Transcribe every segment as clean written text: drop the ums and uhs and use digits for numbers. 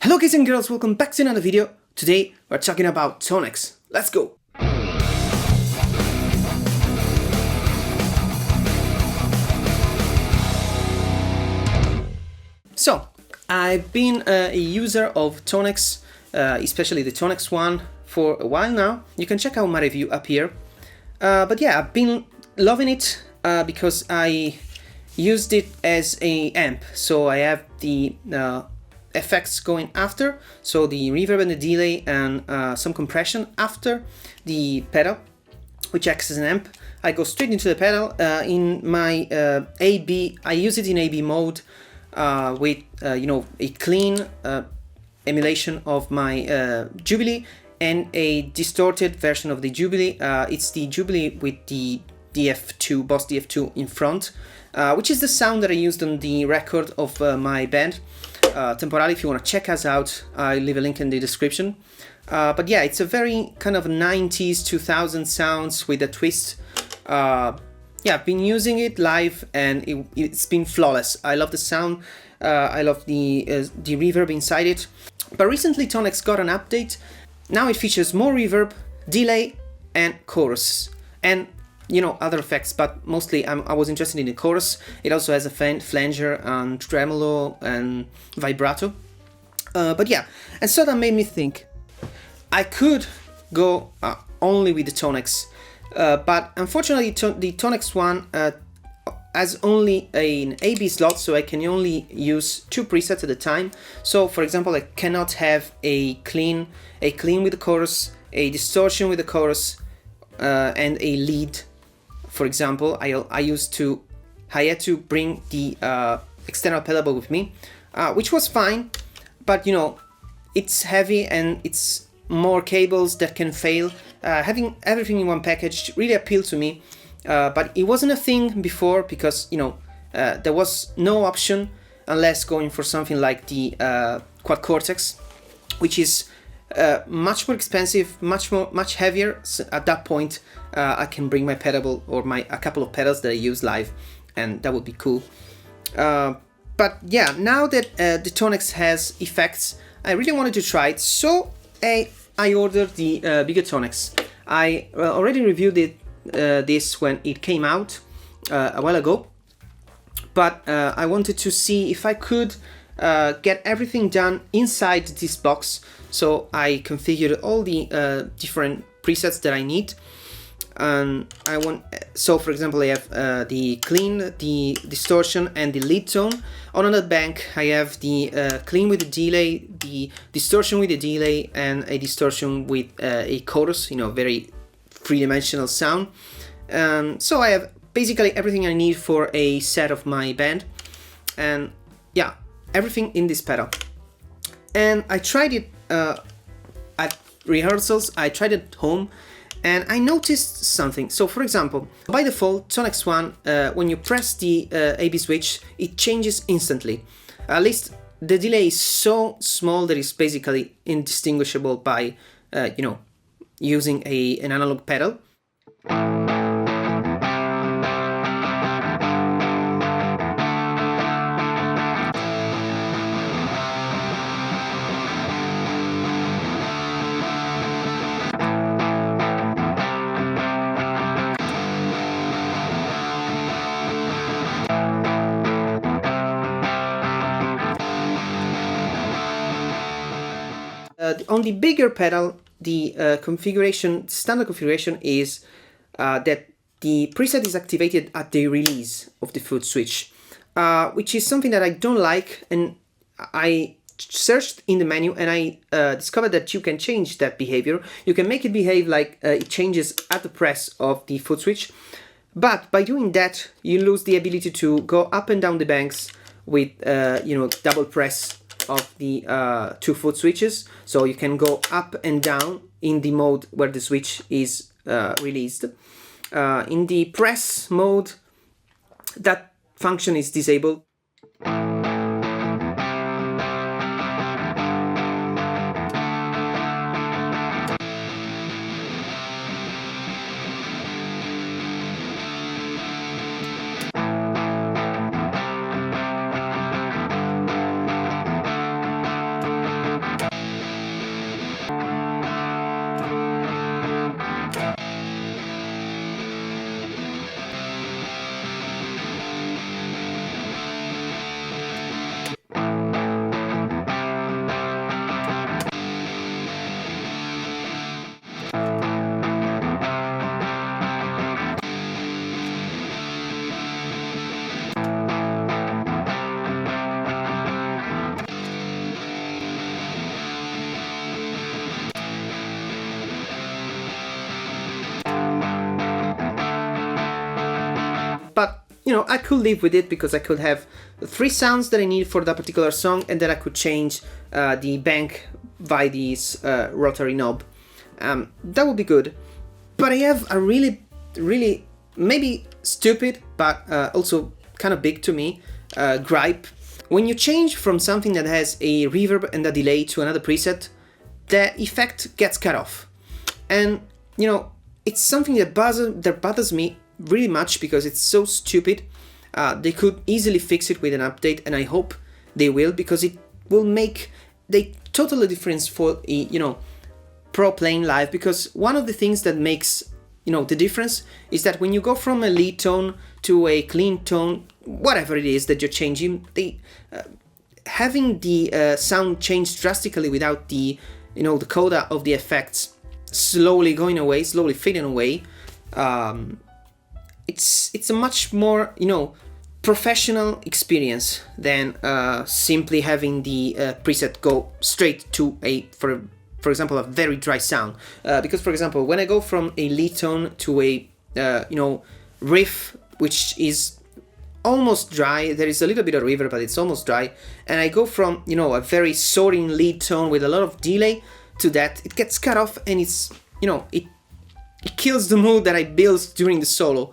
Hello guys and girls, welcome back to another video. Today we're talking about Tonex. Let's go! So, I've been a user of Tonex, especially the Tonex one, for a while now. You can check out my review up here. But yeah, I've been loving it because I used it as a amp. So I have the effects going after, so the reverb and the delay and some compression after the pedal, which acts as an amp. I go straight into the pedal. In my AB, I use it in AB mode with a clean emulation of my Jubilee and a distorted version of the Jubilee. It's the Jubilee with the DF2, Boss DF2 in front, which is the sound that I used on the record of my band. Temporally, if you want to check us out, I'll leave a link in the description. But yeah, it's a very kind of 90s, 2000 sounds with a twist. Yeah, I've been using it live and it's been flawless. I love the sound, I love the reverb inside it. But recently Tonex got an update. Now it features more reverb, delay and chorus. And other effects, but mostly I was interested in the chorus. It also has a flanger and tremolo and vibrato. But yeah, and so that made me think I could go only with the Tonex, but unfortunately the Tonex one has only an AB slot, so I can only use 2 presets at a time. So for example, I cannot have a clean with the chorus, a distortion with the chorus, and a lead. For example, I had to bring the external pedal with me, which was fine, but it's heavy and it's more cables that can fail. Having everything in one package really appealed to me, but it wasn't a thing before because there was no option unless going for something like the Quad Cortex, which is much more expensive, much heavier. So at that point, I can bring my pedal or a couple of pedals that I use live, and that would be cool. But yeah, now that the Tonex has effects, I really wanted to try it, so I ordered the bigger Tonex. I already reviewed this when it came out a while ago, but I wanted to see if I could get everything done inside this box. So I configured all the different presets that I need. So for example, I have the clean, the distortion and the lead tone. On another bank I have the clean with the delay, the distortion with the delay, and a distortion with a chorus, very three-dimensional sound. So I have basically everything I need for a set of my band, and yeah, everything in this pedal. And I tried it at rehearsals, I tried it at home, and I noticed something. So for example, by default, Tonex 1, when you press the AB switch, it changes instantly. At least the delay is so small that it's basically indistinguishable by, using an analog pedal. On the bigger pedal, the standard configuration is that the preset is activated at the release of the Footswitch, which is something that I don't like, and I searched in the menu and I discovered that you can change that behavior. You can make it behave like it changes at the press of the Footswitch, but by doing that you lose the ability to go up and down the banks with double press of the 2 foot switches. So you can go up and down in the mode where the switch is released. In the press mode, that function is disabled. you know, I could live with it because I could have 3 sounds that I need for that particular song, and then I could change the bank by this rotary knob. That would be good. But I have a really, really, maybe stupid, but also kind of big to me, gripe. When you change from something that has a reverb and a delay to another preset, the effect gets cut off. And, you know, it's something that bothers me really much because it's so stupid. They could easily fix it with an update, and I hope they will, because it will make the total difference for, you know, pro playing live. Because one of the things that makes, you know, the difference is that when you go from a lead tone to a clean tone, whatever it is that you're changing, having the sound change drastically without the, you know, the coda of the effects slowly going away, slowly fading away, it's a much more, you know, professional experience than simply having the preset go straight to a, for example, a very dry sound. Because, for example, when I go from a lead tone to a, you know, riff, which is almost dry, there is a little bit of reverb, but it's almost dry, and I go from, you know, a very soaring lead tone with a lot of delay to that, it gets cut off, and it's, you know, it kills the mood that I built during the solo.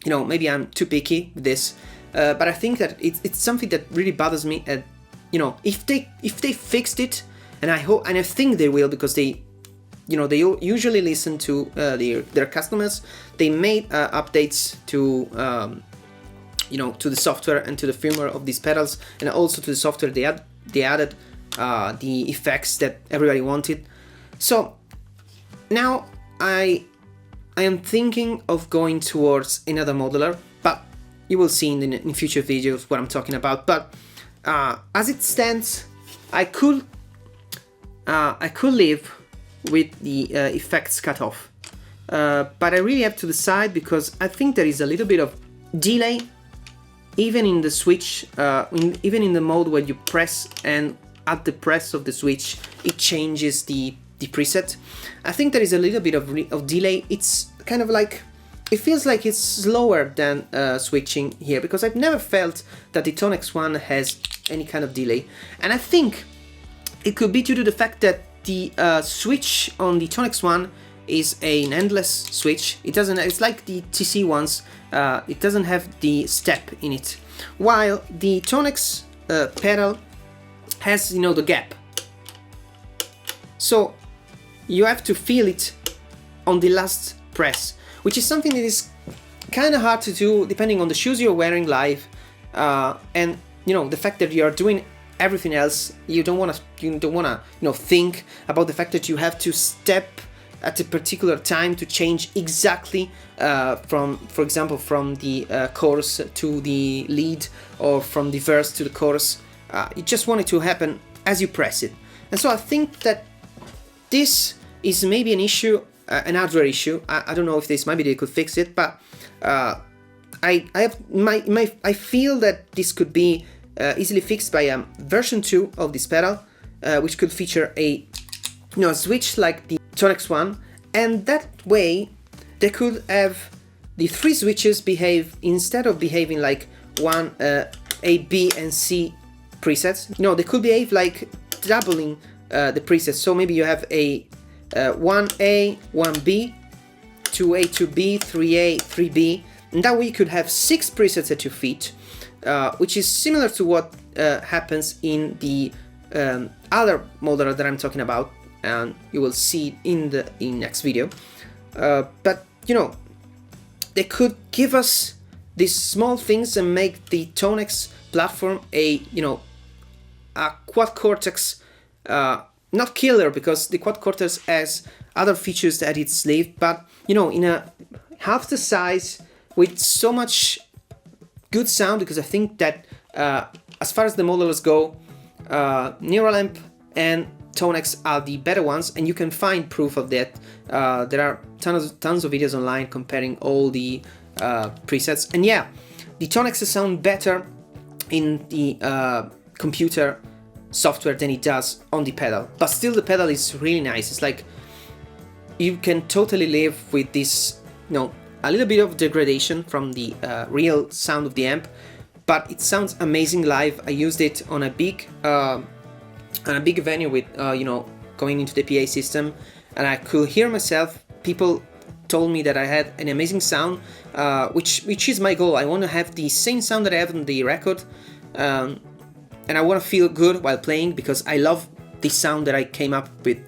You know, maybe I'm too picky with this, but I think that it's something that really bothers me. And you know, if they fixed it, and I think they will, because they, you know, they usually listen to their customers. They made updates to, you know, to the software and to the firmware of these pedals, and also to the software they added the effects that everybody wanted. So now I am thinking of going towards another modeler, but you will see in future videos what I'm talking about. But as it stands, I could live with the effects cutoff, but I really have to decide, because I think there is a little bit of delay even in the switch, even in the mode where you press, and at the press of the switch it changes the preset. I think there is a little bit of delay. It's kind of like, it feels like it's slower than switching here, because I've never felt that the Tonex one has any kind of delay. And I think it could be due to the fact that the switch on the Tonex one is an endless switch. It doesn't, it's like the TC ones, it doesn't have the step in it, while the Tonex pedal has, you know, the gap. So you have to feel it on the last press, which is something that is kind of hard to do depending on the shoes you're wearing live, and you know, the fact that you are doing everything else. You don't want to, you know, think about the fact that you have to step at a particular time to change exactly from, for example, from the chorus to the lead, or from the verse to the chorus. You just want it to happen as you press it. And so I think that this is maybe an issue, an hardware issue. I don't know if this, maybe they could fix it, but I feel that this could be easily fixed by version 2 of this pedal, which could feature a, you know, a switch like the Tonex one, and that way they could have the 3 switches behave, instead of behaving like one A, B, and C presets. You know, they could behave like doubling the presets. So maybe you have a 1A, 1B, 2A, 2B, 3A, 3B, and that way you could have 6 presets at your feet, which is similar to what happens in the other modeler that I'm talking about, and you will see in the next video. But you know, they could give us these small things and make the Tonex platform a, you know, a quad cortex, not killer, because the quad cortex has other features at its sleeve, but you know, in a half the size with so much good sound. Because I think that as far as the modelers go, Neuralamp and Tonex are the better ones, and you can find proof of that. There are tons of videos online comparing all the presets, and yeah, the Tonex sound better in the computer software than it does on the pedal, but still the pedal is really nice. It's like you can totally live with this, you know, a little bit of degradation from the real sound of the amp, but it sounds amazing live. I used it on a big venue with you know, going into the PA system, and I could hear myself. People told me that I had an amazing sound, which is my goal. I want to have the same sound that I have on the record, and I want to feel good while playing, because I love the sound that I came up with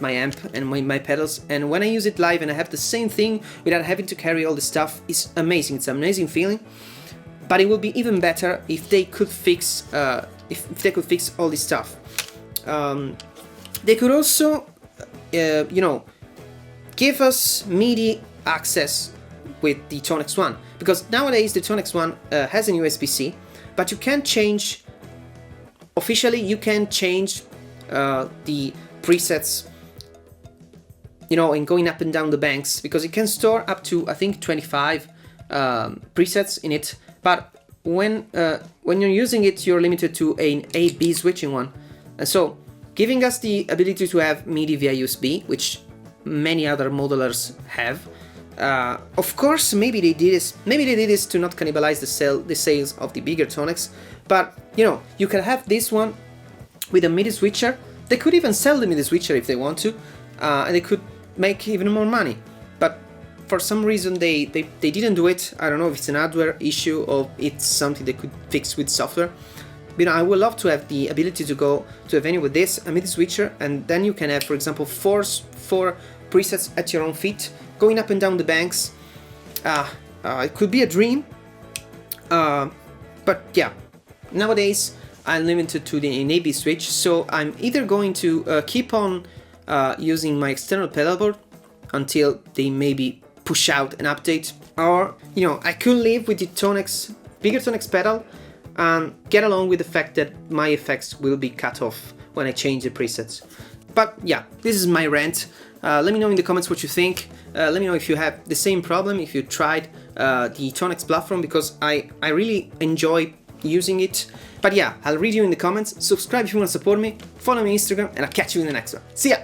my amp and my pedals. And when I use it live and I have the same thing without having to carry all the stuff, it's amazing. It's an amazing feeling. But it would be even better if they could fix if they could fix all this stuff. They could also you know, give us MIDI access with the Tonex One, because nowadays the Tonex One has an USB-C, but you can change, officially you can change the presets, you know, and going up and down the banks, because it can store up to, I think, 25 presets in it. But when you're using it, you're limited to an A/B switching one, and so giving us the ability to have MIDI via USB, which many other modelers have. Of course, maybe they did this to not cannibalize the sales of the bigger Tonex, but you know, you can have this one with a MIDI switcher. They could even sell the MIDI switcher if they want to, and they could make even more money. But for some reason they didn't do it. I don't know if it's an hardware issue or it's something they could fix with software. But, you know, I would love to have the ability to go to a venue with this, a MIDI switcher, and then you can have, for example, four presets at your own feet, going up and down the banks. It could be a dream, but yeah, nowadays I'm limited to the A/B switch, so I'm either going to keep on using my external pedal board until they maybe push out an update, or, you know, I could live with the Tonex, bigger Tonex pedal, and get along with the fact that my effects will be cut off when I change the presets. But yeah, this is my rant. Let me know in the comments what you think. Let me know if you have the same problem, if you tried the Tonex platform, because I really enjoy using it. But yeah, I'll read you in the comments. Subscribe if you want to support me, follow me on Instagram, and I'll catch you in the next one. See ya!